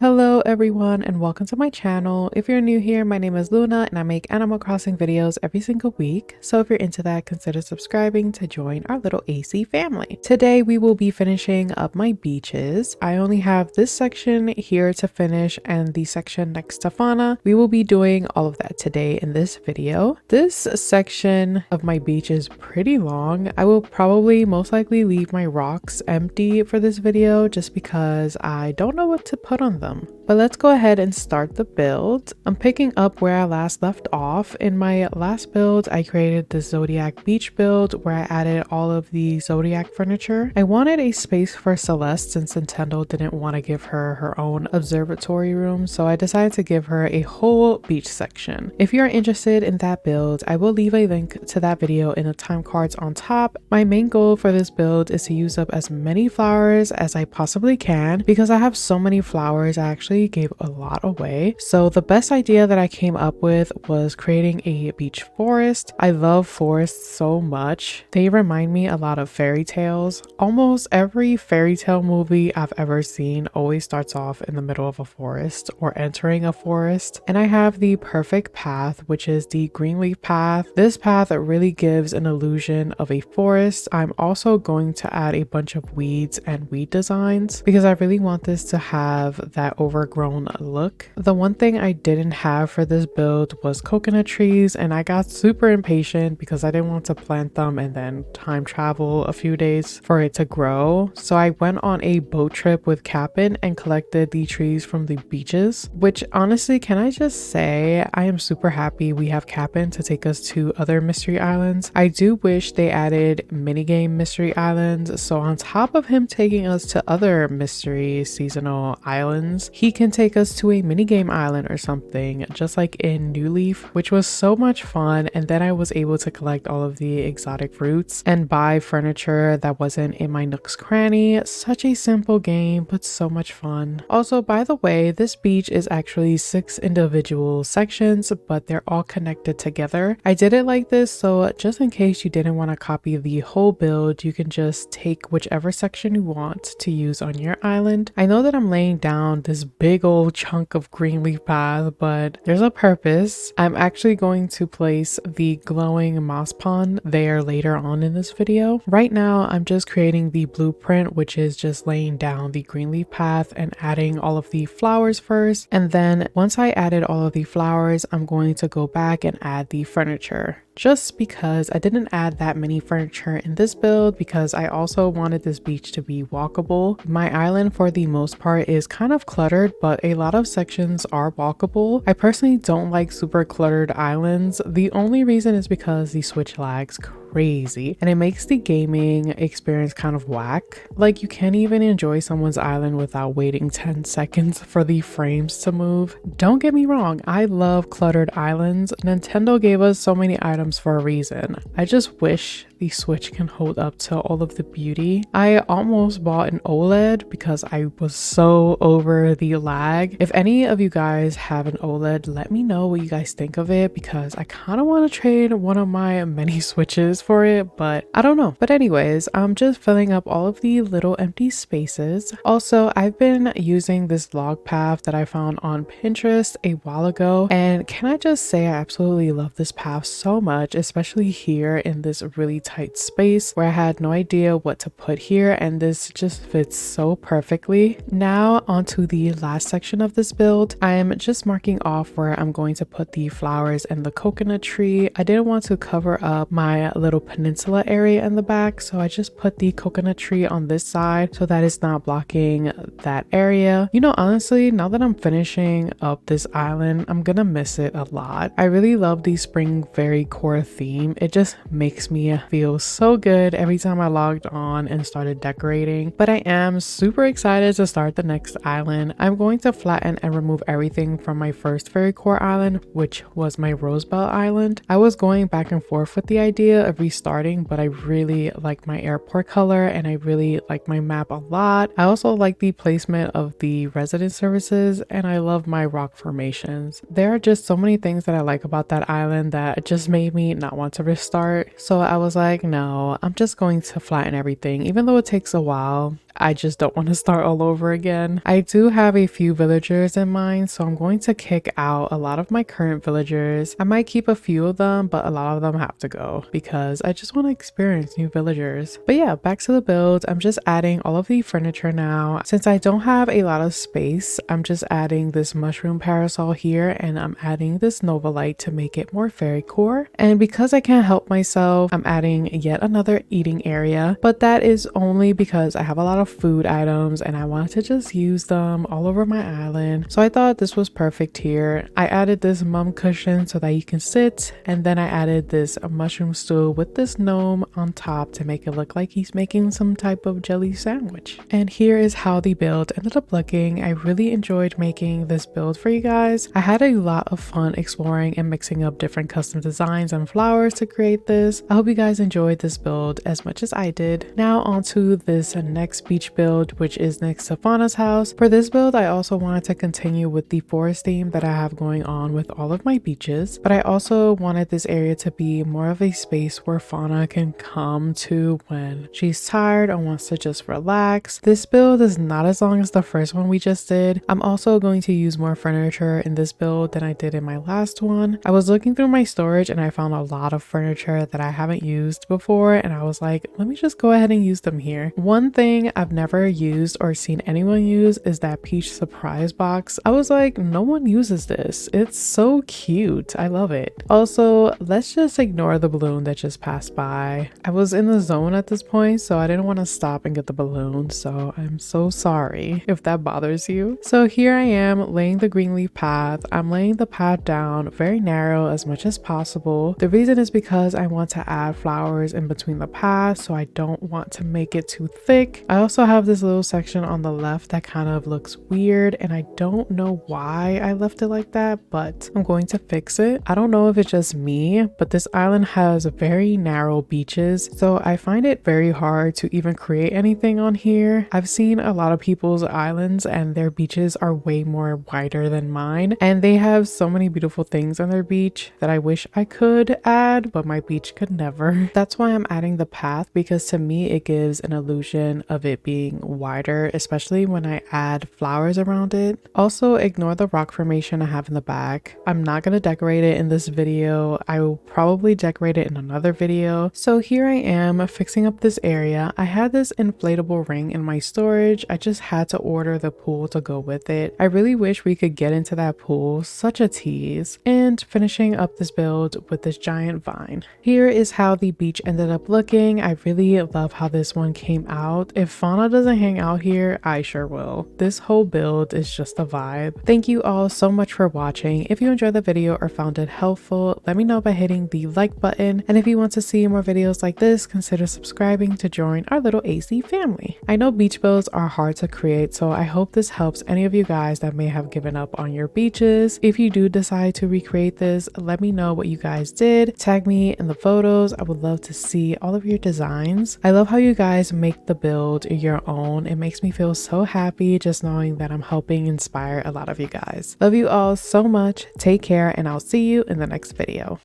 Hello everyone and welcome to my channel. If you're new here, my name is Luna and I make Animal Crossing videos every single week. So if you're into that, consider subscribing to join our little AC family. Today we will be finishing up my beaches. I only have this section here to finish and the section next to fauna. We will be doing all of that today in this video. This section of my beach is pretty long. I will probably most likely leave my rocks empty for this video just because I don't know what to put on them. But let's go ahead and start the build. I'm picking up where I last left off. In my last build, I created the Zodiac beach build where I added all of the Zodiac furniture. I wanted a space for Celeste since Nintendo didn't want to give her her own observatory room, so I decided to give her a whole beach section. If you're interested in that build, I will leave a link to that video in the time cards on top. My main goal for this build is to use up as many flowers as I possibly can. Because I have so many flowers, I actually gave a lot away. So the best idea that I came up with was creating a beach forest. I love forests so much. They remind me a lot of fairy tales. Almost every fairy tale movie I've ever seen always starts off in the middle of a forest or entering a forest. And I have the perfect path, which is the green leaf path. This path really gives an illusion of a forest. I'm also going to add a bunch of weeds and weed designs because I really want this to have that overgrown look. The one thing I didn't have for this build was coconut trees, and I got super impatient because I didn't want to plant them and then time travel a few days for it to grow. So I went on a boat trip with Cap'n and collected the trees from the beaches, which honestly, can I just say, I am super happy we have Cap'n to take us to other mystery islands. I do wish they added minigame mystery islands, so on top of him taking us to other mystery seasonal islands, he can take us to a minigame island or something, just like in New Leaf, which was so much fun. And then I was able to collect all of the exotic fruits and buy furniture that wasn't in my Nook's Cranny. Such a simple game, but so much fun. Also, by the way, this beach is actually 6 individual sections, but they're all connected together. I did it like this so just in case you didn't want to copy the whole build, you can just take whichever section you want to use on your island. I know that I'm laying down this big old chunk of green leaf path, but there's a purpose. I'm actually going to place the glowing moss pond there later on in this video. Right now, I'm just creating the blueprint, which is just laying down the green leaf path and adding all of the flowers first. And then once I added all of the flowers, I'm going to go back and add the furniture. Just because I didn't add that many furniture in this build because I also wanted this beach to be walkable. My island for the most part is kind of cluttered, but a lot of sections are walkable. I personally don't like super cluttered islands. The only reason is because the Switch lags crazy and it makes the gaming experience kind of whack. Like, you can't even enjoy someone's island without waiting 10 seconds for the frames to move. Don't get me wrong, I love cluttered islands. Nintendo gave us so many items for a reason. I just wish the Switch can hold up to all of the beauty. I almost bought an OLED because I was so over the lag. If any of you guys have an OLED, let me know what you guys think of it because I kind of want to trade one of my many Switches for it, but I don't know. But anyways, I'm just filling up all of the little empty spaces. Also, I've been using this log path that I found on Pinterest a while ago, and can I just say I absolutely love this path so much, especially here in this really tight space where I had no idea what to put here, and this just fits so perfectly. Now onto the last section of this build. I am just marking off where I'm going to put the flowers and the coconut tree. I didn't want to cover up my little peninsula area in the back, so I just put the coconut tree on this side so that it's not blocking that area. You know, honestly, now that I'm finishing up this island, I'm gonna miss it a lot. I really love the spring fairycore theme. It just makes me feel so good every time I logged on and started decorating. But I am super excited to start the next island. I'm going to flatten and remove everything from my first fairycore island, which was my Rosebell Island. I was going back and forth with the idea of restarting, but I really like my airport color and I really like my map a lot. I also like the placement of the resident services and I love my rock formations. There are just so many things that I like about that island that just made me not want to restart. So I was like, no, I'm just going to flatten everything, even though it takes a while. I just don't want to start all over again. I do have a few villagers in mind, so I'm going to kick out a lot of my current villagers. I might keep a few of them, but a lot of them have to go because I just want to experience new villagers. But yeah, back to the build. I'm just adding all of the furniture now. Since I don't have a lot of space, I'm just adding this mushroom parasol here, and I'm adding this Nova light to make it more fairycore. And because I can't help myself, I'm adding yet another eating area, but that is only because I have a lot of food items and I wanted to just use them all over my island. So I thought this was perfect here. I added this mum cushion so that you can sit, and then I added this mushroom stool with this gnome on top to make it look like he's making some type of jelly sandwich. And here is how the build ended up looking. I really enjoyed making this build for you guys. I had a lot of fun exploring and mixing up different custom designs and flowers to create this. I hope you guys enjoyed this build as much as I did. Now on to this next beach build, which is next to Fauna's house. For this build, I also wanted to continue with the forest theme that I have going on with all of my beaches, but I also wanted this area to be more of a space where Fauna can come to when she's tired or wants to just relax. This build is not as long as the first one we just did. I'm also going to use more furniture in this build than I did in my last one. I was looking through my storage and I found a lot of furniture that I haven't used before, and I was like, let me just go ahead and use them here. One thing I've never used or seen anyone use is that peach surprise box. I was like, no one uses this. It's so cute. I love it. Also, let's just ignore the balloon that just passed by. I was in the zone at this point, so I didn't want to stop and get the balloon, so I'm so sorry if that bothers you. So here I am laying the green leaf path. I'm laying the path down very narrow as much as possible. The reason is because I want to add flowers in between the path, so I don't want to make it too thick. I also have this little section on the left that kind of looks weird, and I don't know why I left it like that, but I'm going to fix it. I don't know if it's just me, but this island has very narrow beaches, so I find it very hard to even create anything on here. I've seen a lot of people's islands and their beaches are way more wider than mine, and they have so many beautiful things on their beach that I wish I could add, but my beach could never. That's why I'm adding the path, because to me it gives an illusion of it being wider, especially when I add flowers around it. Also, ignore the rock formation I have in the back. I'm not going to decorate it in this video. I will probably decorate it in another video. So here I am fixing up this area. I had this inflatable ring in my storage. I just had to order the pool to go with it. I really wish we could get into that pool. Such a tease. And finishing up this build with this giant vine. Here is how the beach ended up looking. I really love how this one came out. If Fauna doesn't hang out here, I sure will. This whole build is just a vibe. Thank you all so much for watching. If you enjoyed the video or found it helpful, let me know by hitting the like button. And if you want to see more videos like this, consider subscribing to join our little AC family. I know beach builds are hard to create, so I hope this helps any of you guys that may have given up on your beaches. If you do decide to recreate this, let me know what you guys did. Tag me in the photos. I would love to see all of your designs. I love how you guys make the build your own. It makes me feel so happy just knowing that I'm helping inspire a lot of you guys. Love you all so much. Take care, and I'll see you in the next video.